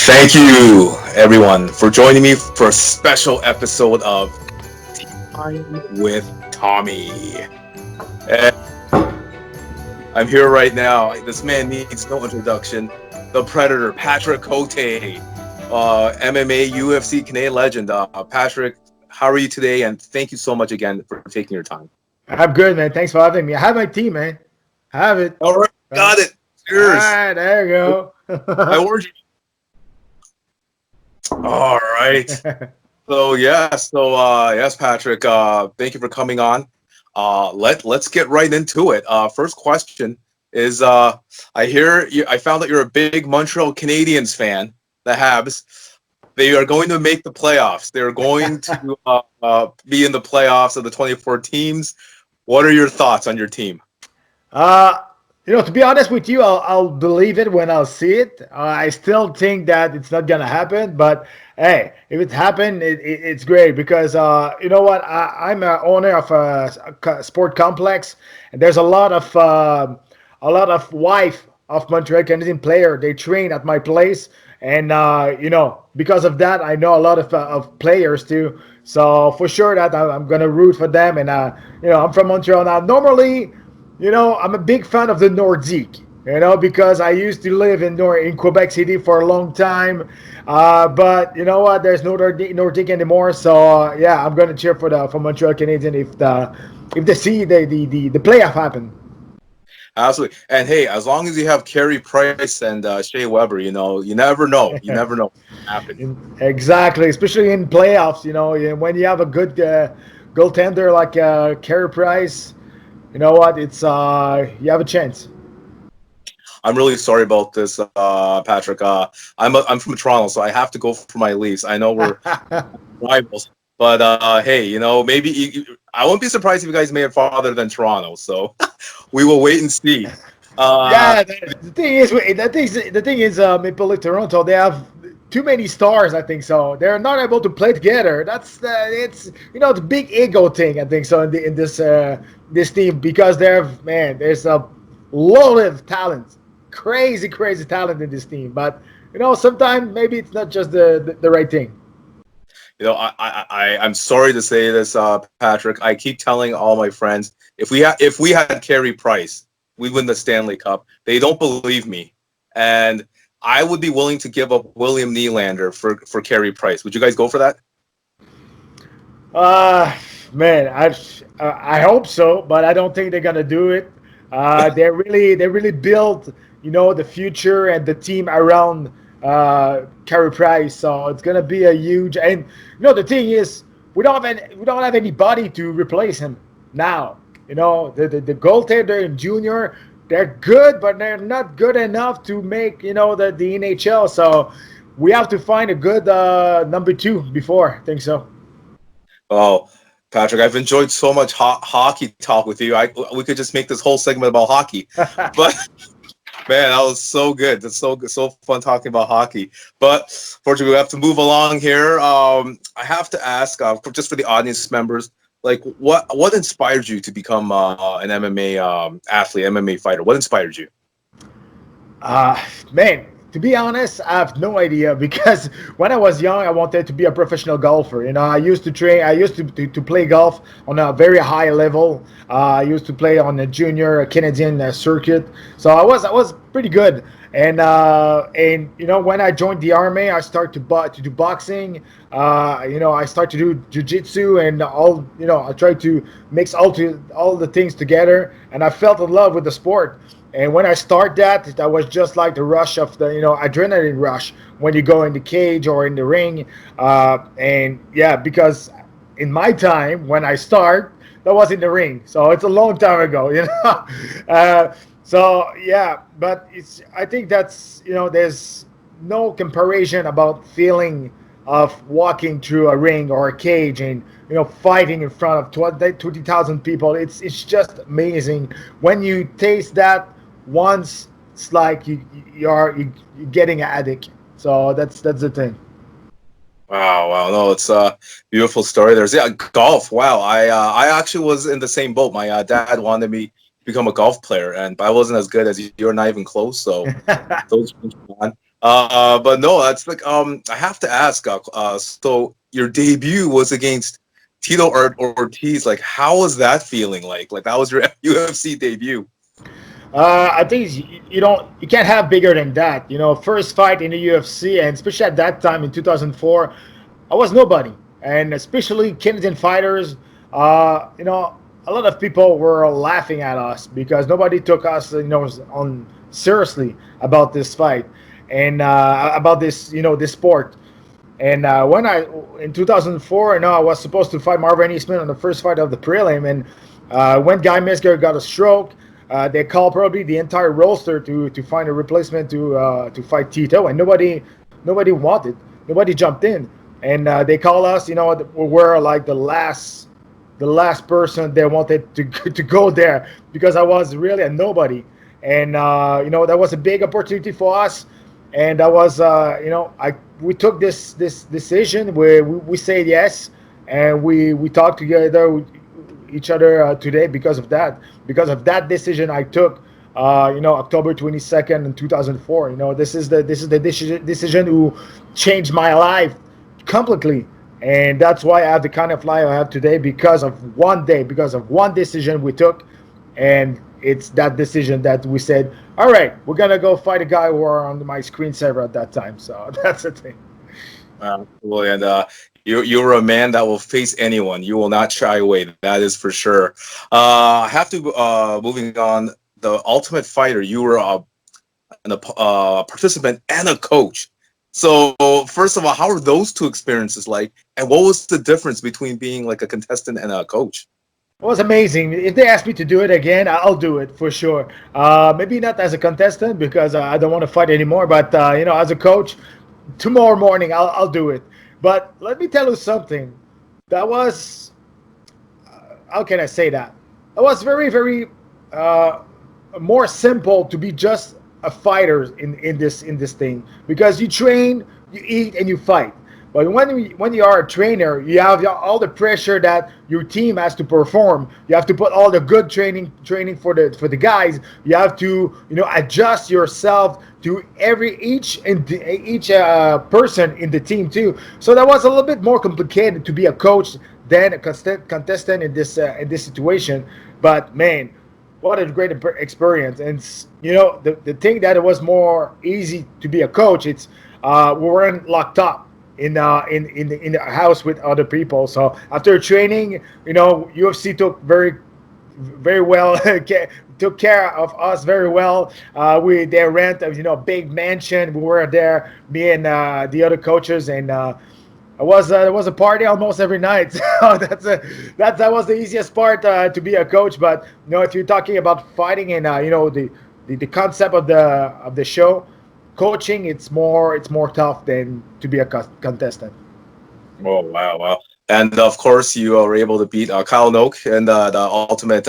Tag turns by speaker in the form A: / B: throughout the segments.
A: Thank you, everyone, for joining me for a special episode of Time with Tommy. And I'm here right now. This man needs no introduction. The Predator, Patrick Cote, MMA UFC Canadian legend. Patrick, how are you today? And thank you so much again for taking your time.
B: I'm good, man. Thanks for having me. I have my team, man. I have it.
A: All right, got it.
B: All
A: Cheers.
B: right, there you
A: My
B: go.
A: origin. All right. Yes, Patrick. Thank you for coming on. Let's get right into it. First question is I found that you're a big Montreal Canadiens fan, the Habs. They are going to make the playoffs. They're going to be in the playoffs of the 24 teams. What are your thoughts on your team?
B: uh, to be honest with you, I'll believe it when I'll see it. I still think that it's not gonna happen, but hey, if it happened, it's great because you know what? I'm a owner of a sport complex, and there's a lot of wife of Montreal Canadian player. They train at my place, and because of that, I know a lot of players too. So for sure that I'm gonna root for them, and I'm from Montreal now. Normally, I'm a big fan of the Nordique. Because I used to live in Quebec City for a long time, but you know what? There's no Nordique anymore. So yeah, I'm gonna cheer for Montreal Canadiens if they see the playoff happen.
A: Absolutely. And hey, as long as you have Carey Price and Shea Weber, you never know. You never know what can happen.
B: Exactly, especially in playoffs. When you have a good goaltender like Carey Price, you know what? It's you have a chance.
A: I'm really sorry about this, Patrick. I'm from Toronto, so I have to go for my Leafs. I know we're rivals, but hey, maybe I won't be surprised if you guys made it farther than Toronto. So we will wait and see. Uh,
B: Yeah, the thing is, Maple Leaf Toronto, they have too many stars. I think so. They're not able to play together. It's the big ego thing. I think so in this team because there's a lot of talent, crazy crazy talent in this team. But sometimes maybe it's not just the right thing.
A: I'm sorry to say this, Patrick. I keep telling all my friends if we had Carey Price, we win the Stanley Cup. They don't believe me, and I would be willing to give up William Nylander for Carey Price. Would you guys go for that?
B: Uh Man, I hope so, but I don't think they're gonna do it. They really built the future and the team around Carey Price, so it's gonna be a huge. And the thing is, we don't have anybody to replace him now. The goaltender and junior, they're good, but they're not good enough to make the NHL. So we have to find a good number two before. I think so.
A: Oh, Patrick, I've enjoyed so much hockey talk with you. We could just make this whole segment about hockey, but man, that was so good. That's so good, so fun talking about hockey. But fortunately, we have to move along here. I have to ask, just for the audience members, like what inspired you to become an MMA athlete, MMA fighter? What inspired you?
B: Uh, Man, to be honest, I have no idea because when I was young, I wanted to be a professional golfer. I used to train, I used to play golf on a very high level. I used to play on the junior Canadian circuit, so I was pretty good. And when I joined the army, I started to do boxing. I started to do jiu-jitsu and all. I tried to mix all the things together, and I felt in love with the sport. And when I start that was just like the rush of the adrenaline rush when you go in the cage or in the ring. And yeah, because in my time when I start, that was in the ring, so it's a long time ago. So yeah, but I think that's there's no comparison about feeling of walking through a ring or a cage and fighting in front of 20,000 people. It's just amazing when you taste that once. It's like you're getting an addict. So that's the thing.
A: Wow, wow, no, it's a beautiful story. There's golf. Wow, I actually was in the same boat. My dad wanted me to become a golf player, and I wasn't as good as you. You're not even close. So those things were on. But no, that's like I have to ask. So your debut was against Tito Ortiz. Like, how was that feeling? Like that was your UFC debut.
B: I think you can't have bigger than that. First fight in the UFC, and especially at that time in 2004, I was nobody, and especially Canadian fighters. A lot of people were laughing at us because nobody took us, on seriously about this fight and about this sport. And when I in 2004, I was supposed to fight Marvin Eastman on the first fight of the prelim, and when Guy Mesger got a stroke, they called probably the entire roster to find a replacement to fight Tito, and nobody wanted, nobody jumped in, and they called us. We're like the last person they wanted to go there because I was really a nobody, and that was a big opportunity for us, and that was we took this decision where we said yes, and we talked together with each other today because of that decision I took. October 22nd in 2004. This is the decision who changed my life completely, and that's why I have the kind of life I have today because of one day, because of one decision we took, and it's that decision that we said, all right, we're gonna go fight a guy who were on my screensaver at that time. So that's the thing.
A: Well, and you're a man that will face anyone. You will not shy away. That is for sure. I have to moving on. The Ultimate Fighter. You were a participant and a coach. So first of all, how are those two experiences like? And what was the difference between being like a contestant and a coach?
B: It was amazing. If they ask me to do it again, I'll do it for sure. Maybe not as a contestant because I don't want to fight anymore. But as a coach, tomorrow morning I'll do it. But let me tell you something. That was how can I say that? It was very very more simple to be just a fighter in this thing because you train, you eat, and you fight. But when you are a trainer, you have all the pressure that your team has to perform. You have to put all the good training for the guys. You have to adjust yourself to each person in the team too. So that was a little bit more complicated to be a coach than a contestant in this situation. But man, what a great experience! And the thing that it was more easy to be a coach. It's we weren't locked up in the house with other people. So after training, UFC took very well took care of us very well. They rent a big mansion. We were there, me and the other coaches, and it was a party almost every night. So that was the easiest part to be a coach. But if you're talking about fighting and the concept of the show, coaching, it's more tough than to be a contestant.
A: Oh wow, wow! And of course, you were able to beat Kyle Noak and the Ultimate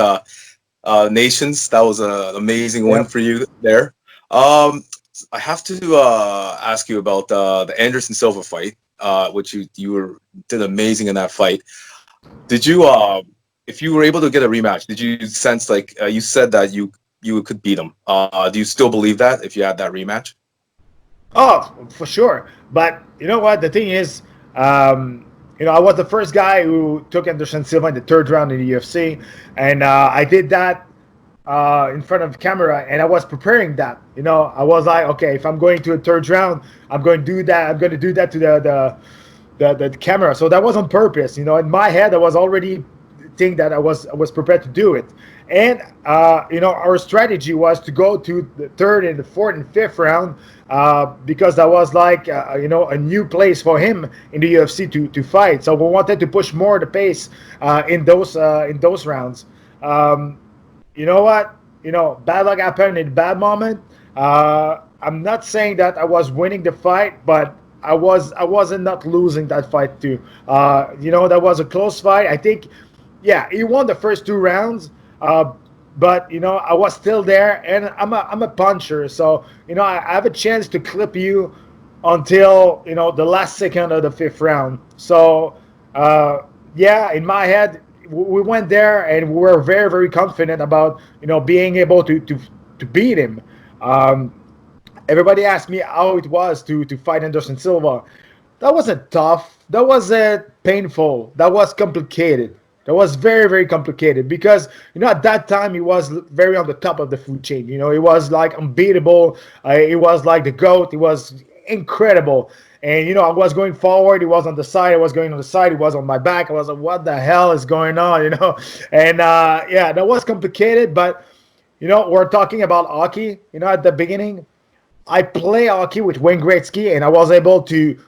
A: Nations. That was an amazing win
B: Yep.
A: for you there. I have to ask you about the Anderson Silva fight, which did amazing in that fight. Did you, if you were able to get a rematch, did you sense like you said that you could beat him? Do you still believe that if you had that rematch?
B: Oh, for sure. But you know what? The thing is, I was the first guy who took Anderson Silva in the third round in the UFC, and I did that in front of the camera, and I was preparing that. I was like, okay, if I'm going to a third round, I'm going to do that. I'm going to do that to the camera. So that was on purpose. In my head, I was already think that I was prepared to do it. And our strategy was to go to the third and the fourth and fifth round because that was like a new place for him in the UFC to fight. So we wanted to push more the pace in those rounds. You know what? Bad luck happened in a bad moment. I'm not saying that I was winning the fight, but I wasn't not losing that fight too. That was a close fight. I think, yeah, he won the first two rounds, but I was still there, and I'm a puncher, so I have a chance to clip you until the last second of the fifth round. So yeah, in my head, we went there, and we were very very confident about being able to beat him. Um, everybody asked me how it was to fight Anderson Silva. That wasn't tough. That wasn't painful. That was complicated. That was very, very complicated because, at that time he was very on the top of the food chain. He was like unbeatable. He was like the GOAT. He was incredible. And, I was going forward. He was on the side. I was going on the side. He was on my back. I was like, what the hell is going on, And, yeah, that was complicated. But, we're talking about hockey, at the beginning. I play hockey with Wayne Gretzky, and I was able to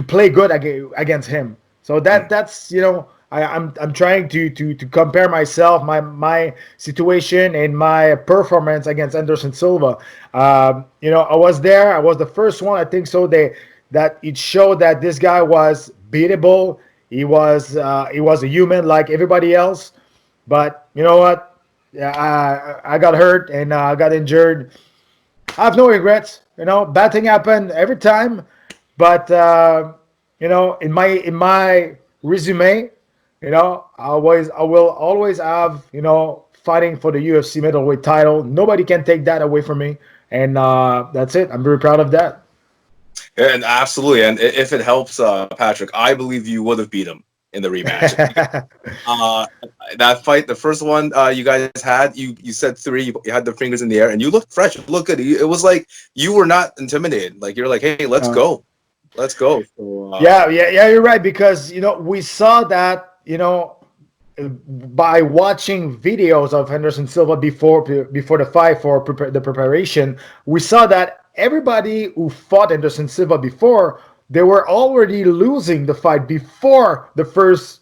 B: play good against him. So that's I'm trying to compare myself, my situation and my performance against Anderson Silva. I was there. I was the first one. I think so. That it showed that this guy was beatable. He was a human like everybody else. But you know what? Yeah, I got hurt and I got injured. I have no regrets. Bad thing happened every time, but in my resume, I will always have fighting for the UFC middleweight title. Nobody can take that away from me, and that's it. I'm very proud of that.
A: And absolutely, and if it helps, Patrick, I believe you would have beat him in the rematch. That fight, the first one you guys had, you said 3, you had the fingers in the air, and you looked fresh, you looked good. It was like you were not intimidated. Like you're like, hey, let's go. So,
B: yeah, you're right, because we saw that by watching videos of Henderson Silva before the fight for the preparation, we saw that everybody who fought Henderson Silva before, they were already losing the fight before the first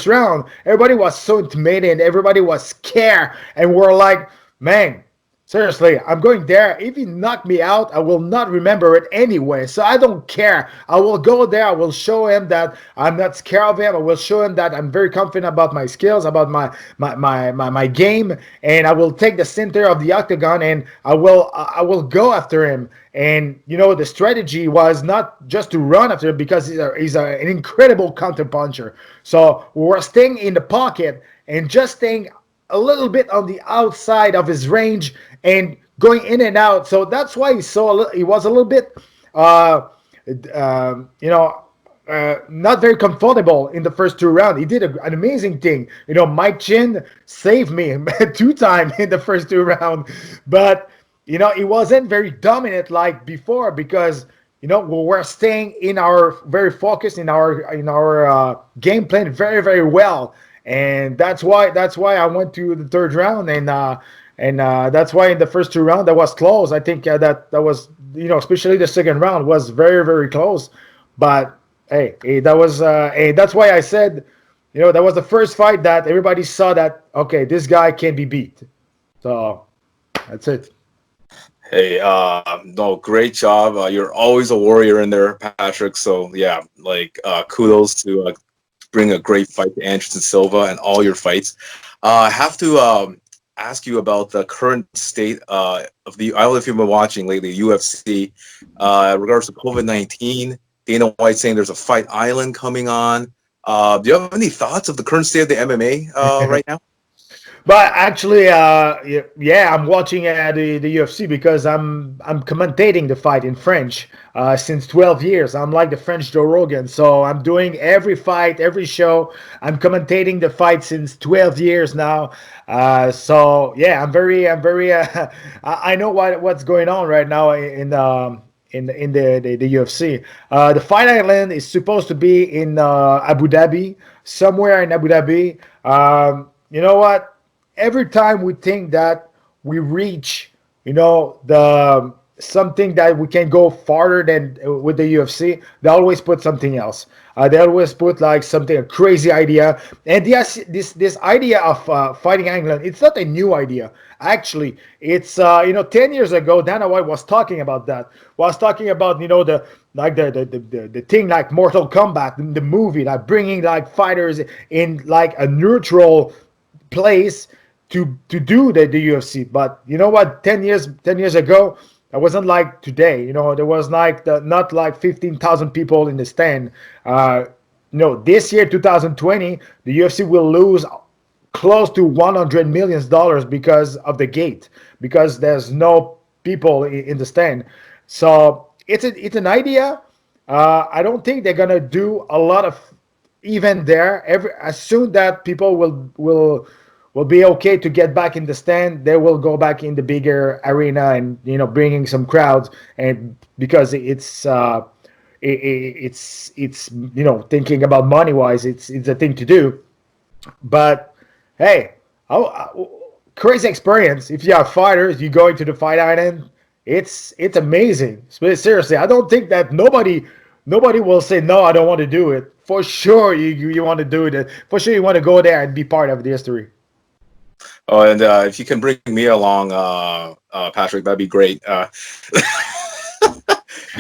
B: round. Everybody was so intimidated. Everybody was scared, and we're like, man, seriously, I'm going there. If he knocked me out, I will not remember it anyway. So I don't care. I will go there. I will show him that I'm not scared of him. I will show him that I'm very confident about my skills, about my game, and I will take the center of the octagon and I will go after him. And the strategy was not just to run after him because he's an incredible counterpuncher. So we were staying in the pocket and just staying a little bit on the outside of his range and going in and out. So that's why he was a little bit, not very comfortable in the first 2 rounds. He did an amazing thing. Mike Chin saved me 2 times in the first 2 rounds, but he wasn't very dominant like before because we were staying in our very focused in our game plan very, very well. And that's why I went to the 3rd round, and that's why in the first 2 rounds that was close. I think that was especially the 2nd round was very, very close. But hey, that was that's why I said that was the first fight that everybody saw that okay, this guy can be beat. So that's it.
A: Hey, no, great job. You're always a warrior in there, Patrick. So yeah, like kudos to bring a great fight to Anderson Silva and all your fights. I have to ask you about the current state of the. I don't know if you've been watching lately, UFC, regards to COVID-19. Dana White saying there's a Fight Island coming on. Do you have any thoughts of the current state of the MMA right now?
B: But actually, yeah, I'm watching the UFC because I'm commentating the fight in French since 12 years. I'm like the French Joe Rogan, so I'm doing every fight, every show. I'm commentating the fight since 12 years now. So yeah, I'm very. I know what's going on right now in the UFC. The Fight Island is supposed to be in Abu Dhabi, somewhere in Abu Dhabi. You know what? Every time we think that we reach, the something that we can go farther than with the UFC, they always put something else. They always put like a crazy idea. And yes, this idea of fighting England, it's not a new idea. Actually, it's 10 years ago, Dana White was talking about that. Was talking about the thing like Mortal Kombat, the movie, like bringing like fighters in like a neutral place to do the UFC. But you know what, 10 years ago, it wasn't like today. There was like not like 15,000 people in the stand. This year 2020 the UFC will lose close to $100 million because of the gate, because there's no people in the stand. So it's an idea. I don't think they're gonna do a lot of event there. As soon that people will be okay to get back in the stand, they will go back in the bigger arena and bringing some crowds, and because it's thinking about money wise, it's a thing to do. But hey, crazy experience. If you have fighters, you go into the fight island. It's amazing. Seriously, I don't think that nobody will say no. I don't want to do it. For sure, you want to do it. For sure, you want to go there and be part of the history.
A: Oh, and if you can bring me along, Patrick, that'd be great. You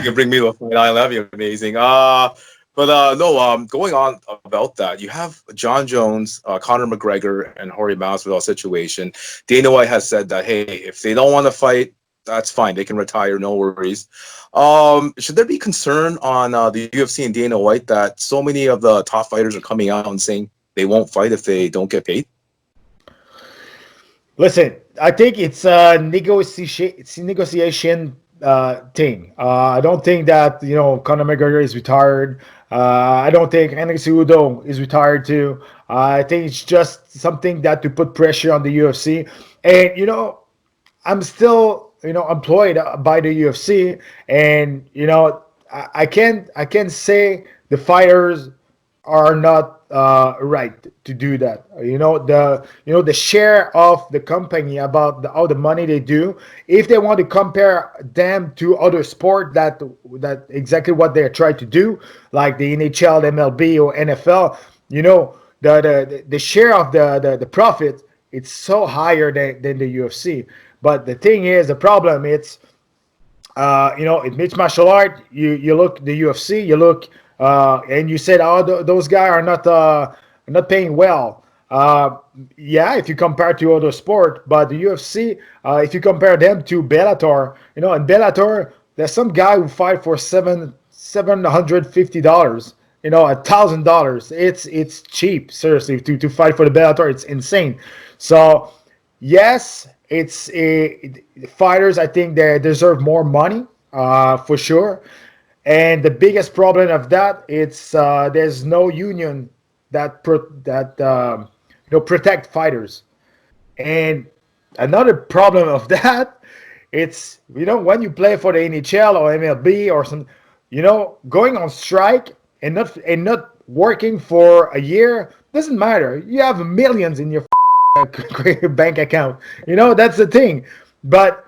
A: can bring me to a Fight Island, that'd be amazing. But no, going on about that, you have Jon Jones, Conor McGregor, and Jorge Masvidal situation. Dana White has said that, hey, if they don't want to fight, that's fine. They can retire, no worries. Should there be concern on the UFC and Dana White that so many of the top fighters are coming out and saying they won't fight if they don't get paid?
B: Listen, I think it's a negotiation thing. I don't think that Conor McGregor is retired. I don't think Henry Udo is retired too. I think it's just something that to put pressure on the UFC. And I'm still employed by the UFC, and I can't say the fighters are not right to do that. The share of the company about all the money they do. If they want to compare them to other sport that exactly what they're trying to do, like the NHL, MLB, or NFL, the share of the profit, it's so higher than the UFC. But the thing is, the problem it's it mixed martial art. You look the UFC, you look and you said, oh, those guys are not paying well. Yeah, if you compare to other sport, but the UFC, if you compare them to Bellator, in Bellator, there's some guy who fight for $750. $1,000. It's cheap, seriously, to fight for the Bellator. It's insane. So yes, it's fighters. I think they deserve more money, for sure. And the biggest problem of that, it's there's no union that protect fighters. And another problem of that, it's when you play for the NHL or MLB or some, going on strike and not working for a year doesn't matter. You have millions in your bank account. That's the thing. But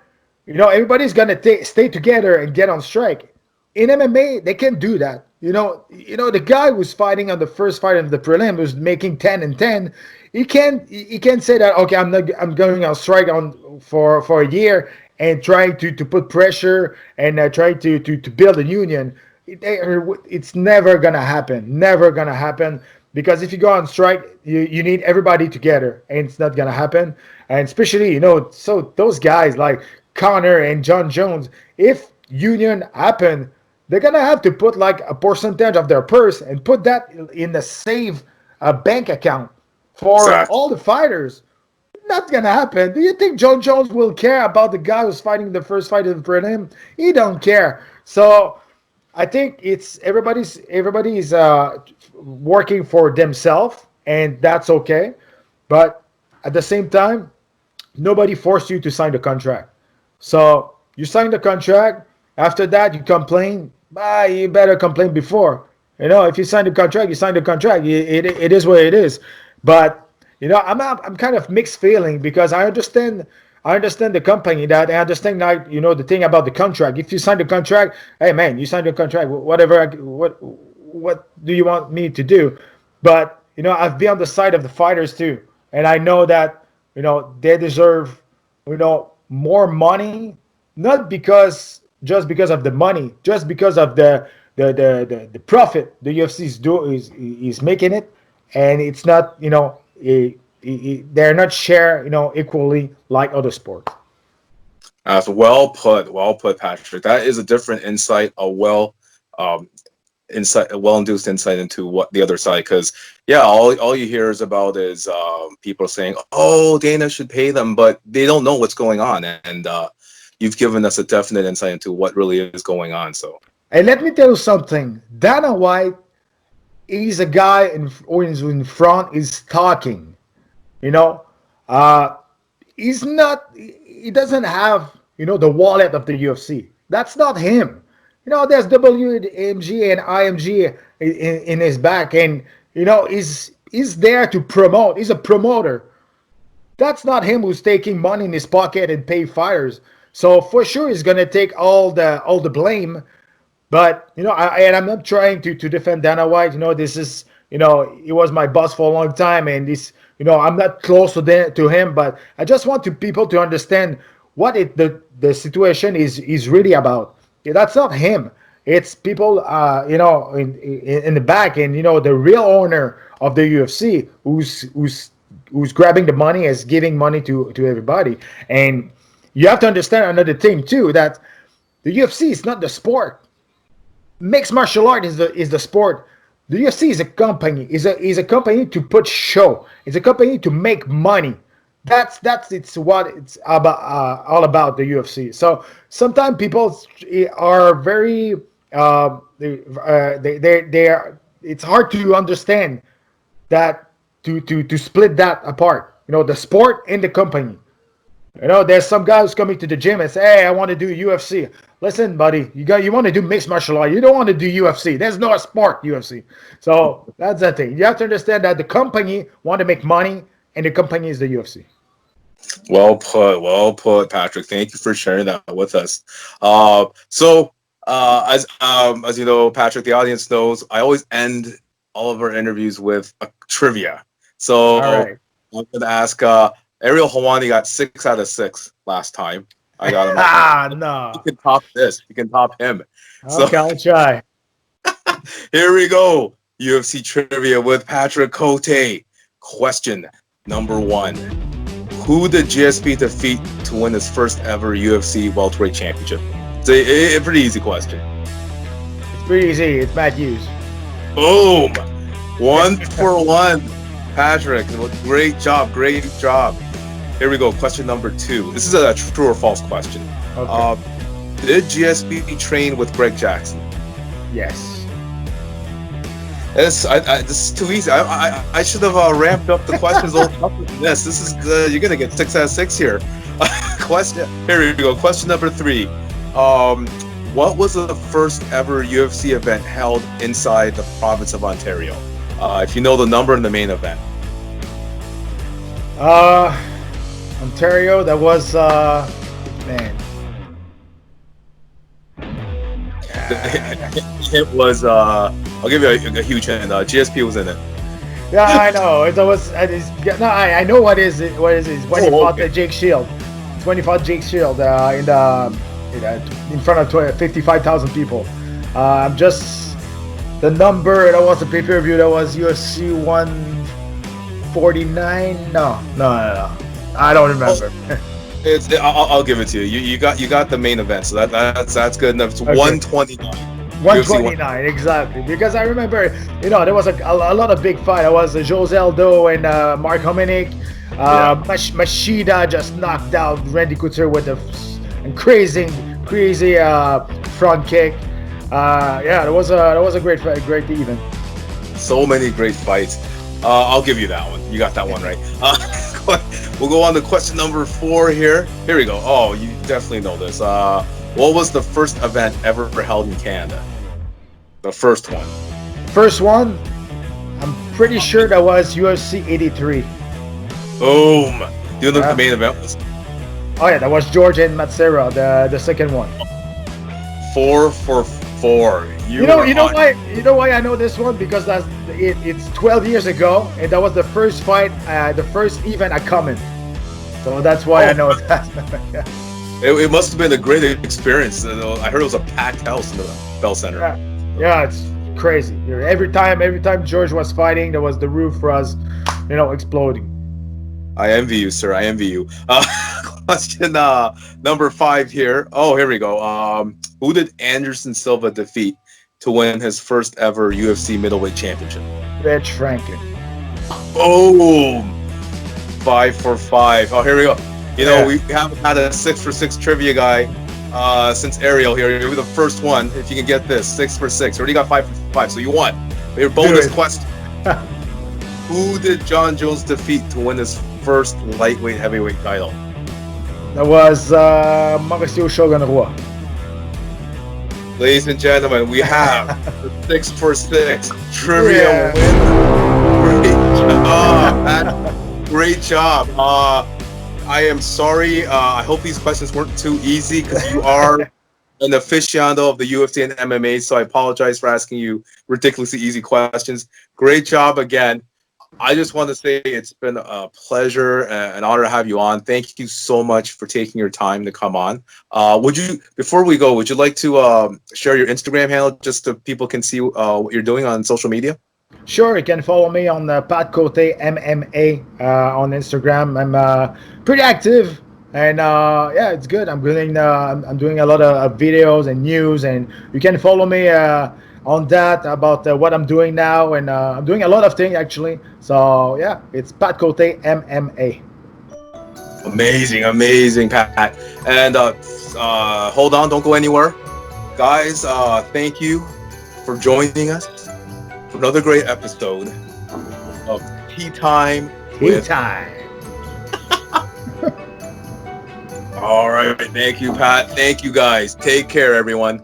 B: everybody's gonna stay together and get on strike. In MMA, they can't do that. The guy who's fighting on the first fight of the prelim was making 10-10. He can't say that, okay, I'm going on strike for a year and trying to put pressure and try to build a union. It's never gonna happen. Never gonna happen. Because if you go on strike, you need everybody together, and it's not gonna happen. And especially, so those guys like Conor and Jon Jones, if union happen, they're gonna have to put like a percentage of their purse and put that in the save bank account for
A: Exactly.
B: all the fighters. Not gonna happen. Do you think Jon Jones will care about the guy who's fighting the first fight of the prelim? He don't care. So I think it's everybody's working for themselves, and that's okay. But at the same time, nobody forced you to sign the contract. So you sign the contract. After that, you complain. You better complain before. If you sign the contract, you sign the contract. It is what it is. But I'm kind of mixed feeling because I understand the company, that I understand, like, the thing about the contract. If you sign the contract, hey man, you signed the contract. Whatever. What do you want me to do? But I've been on the side of the fighters too, and I know that they deserve more money, not just because of the money, just because of the profit the UFC is making it, and it's not they're not shared equally like other sports.
A: That's well put, Patrick. That is a different insight, um, a well-induced insight into what the other side. Because yeah, all you hear is about is people saying, "Oh, Dana should pay them," but they don't know what's going on. And you've given us a definite insight into what really is going on. So,
B: And let me tell you something. Dana White, he's a guy who is in front, is talking. You know, he's not. He doesn't have the wallet of the UFC. That's not him. There's WMG and IMG in his back, and he's there to promote. He's a promoter. That's not him who's taking money in his pocket and pay fires. So for sure, he's gonna take all the blame. But I'm not trying to defend Dana White. This is he was my boss for a long time, and I'm not close to him. But I just want people to understand what the situation is really about. Yeah, that's not him. It's people, in the back, and the real owner of the UFC who's grabbing the money, is giving money to everybody. And you have to understand another thing too, that the UFC is not the sport. Mixed martial art is the sport. The UFC is a company. Is a company to put show. It's a company to make money. That's what it's about, all about the UFC. So sometimes people are very they are. It's hard to understand that to split that apart. The sport and the company. There's some guy who's coming to the gym and say, "Hey, I want to do UFC." Listen, buddy, you want to do mixed martial art. You don't want to do UFC. There's no sport UFC. So that's the thing. You have to understand that the company want to make money, and the company is the UFC.
A: well put, Patrick. Thank you for sharing that with us. As you know, Patrick, the audience knows I always end all of our interviews with a trivia. So
B: All right.
A: I'm going to ask. Ariel Helwani got 6 out of 6 last time. I got him.
B: No.
A: You can top this. You can top him.
B: Okay, I'll try.
A: Here we go. UFC trivia with Patrick Cote. Question number 1. Who did GSP defeat to win his first ever UFC welterweight championship? It's a pretty easy question.
B: It's pretty easy. It's Matt Hughes.
A: Boom. 1 for 1. Patrick, great job. Here we go. Question number 2. This is a true or false question.
B: Okay.
A: Did GSP train with Greg Jackson?
B: Yes.
A: This is too easy. I should have ramped up the questions a little tougher than this. This is you're gonna get 6 out of 6 here. Here we go. Question number 3. What was the first ever UFC event held inside the province of Ontario? If you know the number in the main event.
B: Ontario. That was man.
A: It was. I'll give you a huge hint. GSP was in it.
B: Yeah, I know. It was. I know what is it. What is it? When he fought Jake Shield. It's when he fought Jake Shield in front of 55,000 people. Just the number. That was the pay-per-view. That was UFC 149. No. I don't remember.
A: I'll give it to you. You got the main event, so that's good enough. It's okay. 129.
B: 129, exactly. Because I remember, there was a lot of big fight. It was Jose Aldo and Mark Hominick. Machida just knocked out Randy Couture with a crazy front kick. That was a great fight, great event.
A: So many great fights. I'll give you that one. You got that one right. We'll go on to question number 4 here. Here we go. Oh, you definitely know this. What was the first event ever held in Canada? The first one.
B: First one? I'm pretty sure that was UFC 83.
A: Boom. Do you know what the main event was?
B: Oh yeah, that was George and Matsera, the second one.
A: 4 for 4. You know
B: why I know this one? Because it's 12 years ago, and that was the first fight, the first event I comment. So that's why I know that. Yeah.
A: It must have been a great experience. I heard it was a packed house in the Bell Center.
B: Yeah, it's crazy. Every time George was fighting, there was the roof was, exploding.
A: I envy you, sir. I envy you. Question number 5 here. Oh, here we go. Who did Anderson Silva defeat to win his first ever UFC middleweight championship?
B: Rich Franklin.
A: Boom. 5 for 5. Oh, here we go. You know, we haven't had a 6 for 6 trivia guy since Ariel here. You're the first one. If you can get this, 6 for 6. Already got 5 for 5, so you won. Your bonus question: who did Jon Jones defeat to win his first lightweight heavyweight title?
B: That was Mauricio Shogun Roy.
A: Ladies and gentlemen, we have the 6 for 6 trivia winner. Great job, man. Great job. I am sorry. I hope these questions weren't too easy because you are an aficionado of the UFC and MMA, so I apologize for asking you ridiculously easy questions. Great job again. I just want to say it's been a pleasure and an honor to have you on. Thank you so much for taking your time to come on. Before we go, would you like to share your Instagram handle just so people can see what you're doing on social media?
B: Sure, you can follow me on Pat Cote MMA on Instagram. I'm pretty active, and yeah, it's good. I'm doing a lot of videos and news, and you can follow me on that about what I'm doing now, and I'm doing a lot of things actually. So yeah, it's Pat Cote MMA.
A: Amazing, Pat. And hold on, don't go anywhere, guys. Thank you for joining us for another great episode of Tea Time.
B: Tea Time.
A: All right, thank you, Pat. Thank you, guys. Take care, everyone.